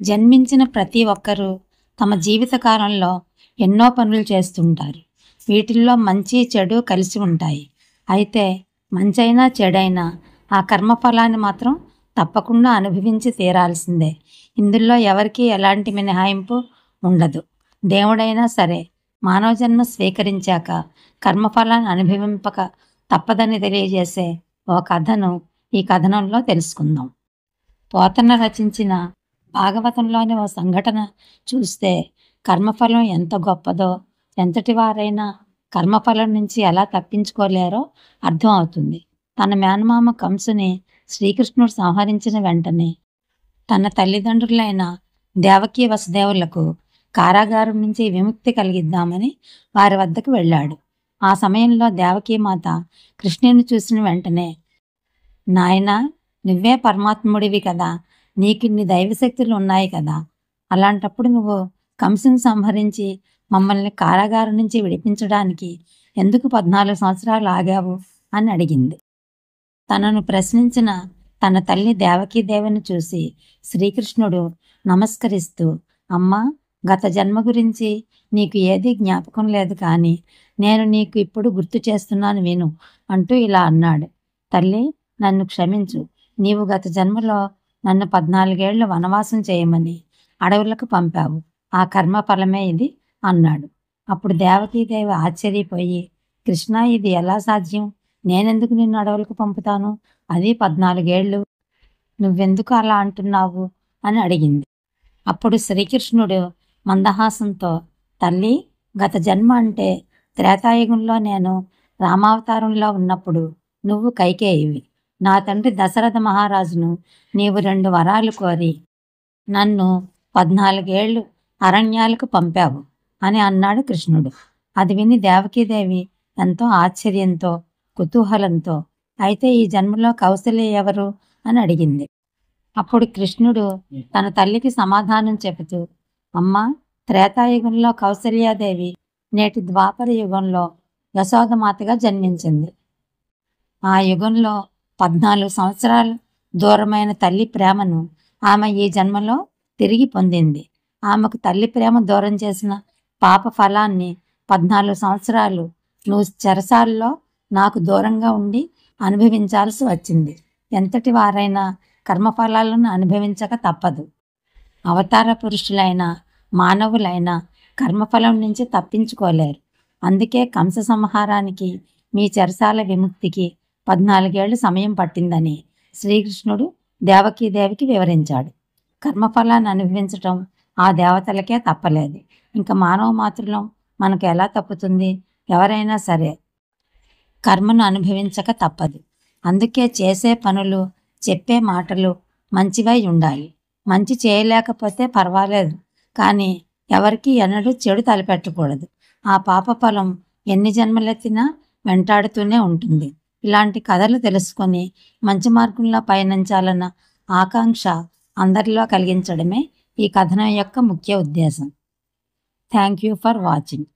జన్మించిన ప్రతి ఒక్కరూ తమ జీవితకాలంలో ఎన్నో పనులు చేస్తుంటారు. వీటిల్లో మంచి చెడు కలిసి ఉంటాయి. అయితే మంచైనా చెడైనా ఆ కర్మఫలాన్ని మాత్రం తప్పకుండా అనుభవించి తీరాల్సిందే. ఇందులో ఎవరికీ ఎలాంటి మినహాయింపు ఉండదు. దేవుడైనా సరే మానవ జన్మ స్వీకరించాక కర్మఫలాన్ని అనుభవింపక తప్పదని తెలియజేసే ఓ కథను ఈ కథనంలో తెలుసుకుందాం. పోతన రచించిన భాగవతంలోని ఓ సంఘటన చూస్తే కర్మఫలం ఎంత గొప్పదో, ఎంతటి వారైనా కర్మఫలం నుంచి ఎలా తప్పించుకోలేరో అర్థం అవుతుంది. తన మేనమామ కంసుని శ్రీకృష్ణుడు సంహరించిన వెంటనే తన తల్లిదండ్రులైన దేవకీ వసుదేవులకు కారాగారం నుంచి విముక్తి కలిగిద్దామని వారి వద్దకు వెళ్ళాడు. ఆ సమయంలో దేవకీమాత కృష్ణుని చూసిన వెంటనే, నాయనా, నువ్వే పరమాత్ముడివి కదా, నీకిన్ని దైవశక్తులు ఉన్నాయి కదా, అలాంటప్పుడు నువ్వు కంసుని సంహరించి మమ్మల్ని కారాగారం నుంచి విడిపించడానికి ఎందుకు 14 సంవత్సరాలు ఆగావు అని అడిగింది. తనను ప్రశ్నించిన తన తల్లి దేవకీదేవిని చూసి శ్రీకృష్ణుడు నమస్కరిస్తూ, అమ్మా, గత జన్మ గురించి నీకు ఏదీ జ్ఞాపకం లేదు, కానీ నేను నీకు ఇప్పుడు గుర్తు చేస్తున్నాను విను అంటూ ఇలా అన్నాడు. తల్లి, నన్ను క్షమించు. నీవు గత జన్మలో నన్ను 14 ఏళ్లు వనవాసం చేయమని అడవులకు పంపావు. ఆ కర్మ ఫలమే ఇది అన్నాడు. అప్పుడు దేవకీదేవి ఆశ్చర్యపోయి, కృష్ణ, ఇది ఎలా సాధ్యం? నేనెందుకు నిన్ను అడవులకు పంపుతాను? అది 14 ఏళ్ళు. నువ్వెందుకు అలా అంటున్నావు అని అడిగింది. అప్పుడు శ్రీకృష్ణుడు మందహాసంతో, తల్లి, గత జన్మ అంటే త్రేతాయుగంలో నేను రామావతారంలో ఉన్నప్పుడు నువ్వు కైకేయివి. నా తండ్రి దశరథ మహారాజును నీవు 2 వరాలు కోరి నన్ను 14 ఏళ్ళు అరణ్యాలకు పంపావు అని అన్నాడు కృష్ణుడు. అది విని దేవకీదేవి ఎంతో ఆశ్చర్యంతో, కుతూహలంతో, అయితే ఈ జన్మలో కౌసల్య ఎవరు అని అడిగింది. అప్పుడు కృష్ణుడు తన తల్లికి సమాధానం చెబుతూ, అమ్మా, త్రేతాయుగంలో కౌసల్యాదేవి నేటి ద్వాపర యుగంలో యశోదమాతగా జన్మించింది. ఆ యుగంలో 14 సంవత్సరాలు దూరమైన తల్లి ప్రేమను ఆమె ఈ జన్మలో తిరిగి పొందింది. ఆమెకు తల్లి ప్రేమ దూరం చేసిన పాప ఫలాన్ని 14 సంవత్సరాలు నువ్వు చెరసాల్లో నాకు దూరంగా ఉండి అనుభవించాల్సి వచ్చింది. ఎంతటి వారైనా కర్మఫలాలను అనుభవించక తప్పదు. అవతార పురుషులైన మానవులైన కర్మఫలం నుంచి తప్పించుకోలేరు. అందుకే కంస సంహారానికి, మీ చెరసాల విముక్తికి 14 ఏళ్ళు సమయం పట్టిందని శ్రీకృష్ణుడు దేవకీదేవికి వివరించాడు. కర్మఫలాన్ని అనుభవించటం ఆ దేవతలకే తప్పలేదు. ఇంకా మానవ మాతృలం మనకు ఎలా తప్పుతుంది? ఎవరైనా సరే కర్మను అనుభవించక తప్పదు. అందుకే చేసే పనులు, చెప్పే మాటలు మంచివై ఉండాలి. మంచి చేయలేకపోతే పర్వాలేదు, కానీ ఎవరికి ఎన్నడూ చెడు తలపెట్టకూడదు. ఆ పాప ఫలం ఎన్ని జన్మలెత్తినా వెంటాడుతూనే ఉంటుంది. ఇలాంటి కథలు తెలుసుకొని మంచి మార్గంలో పయనించాలన్న ఆకాంక్ష అందరిలో కలిగించడమే ఈ కథనం యొక్క ముఖ్య ఉద్దేశం. Thank you for watching.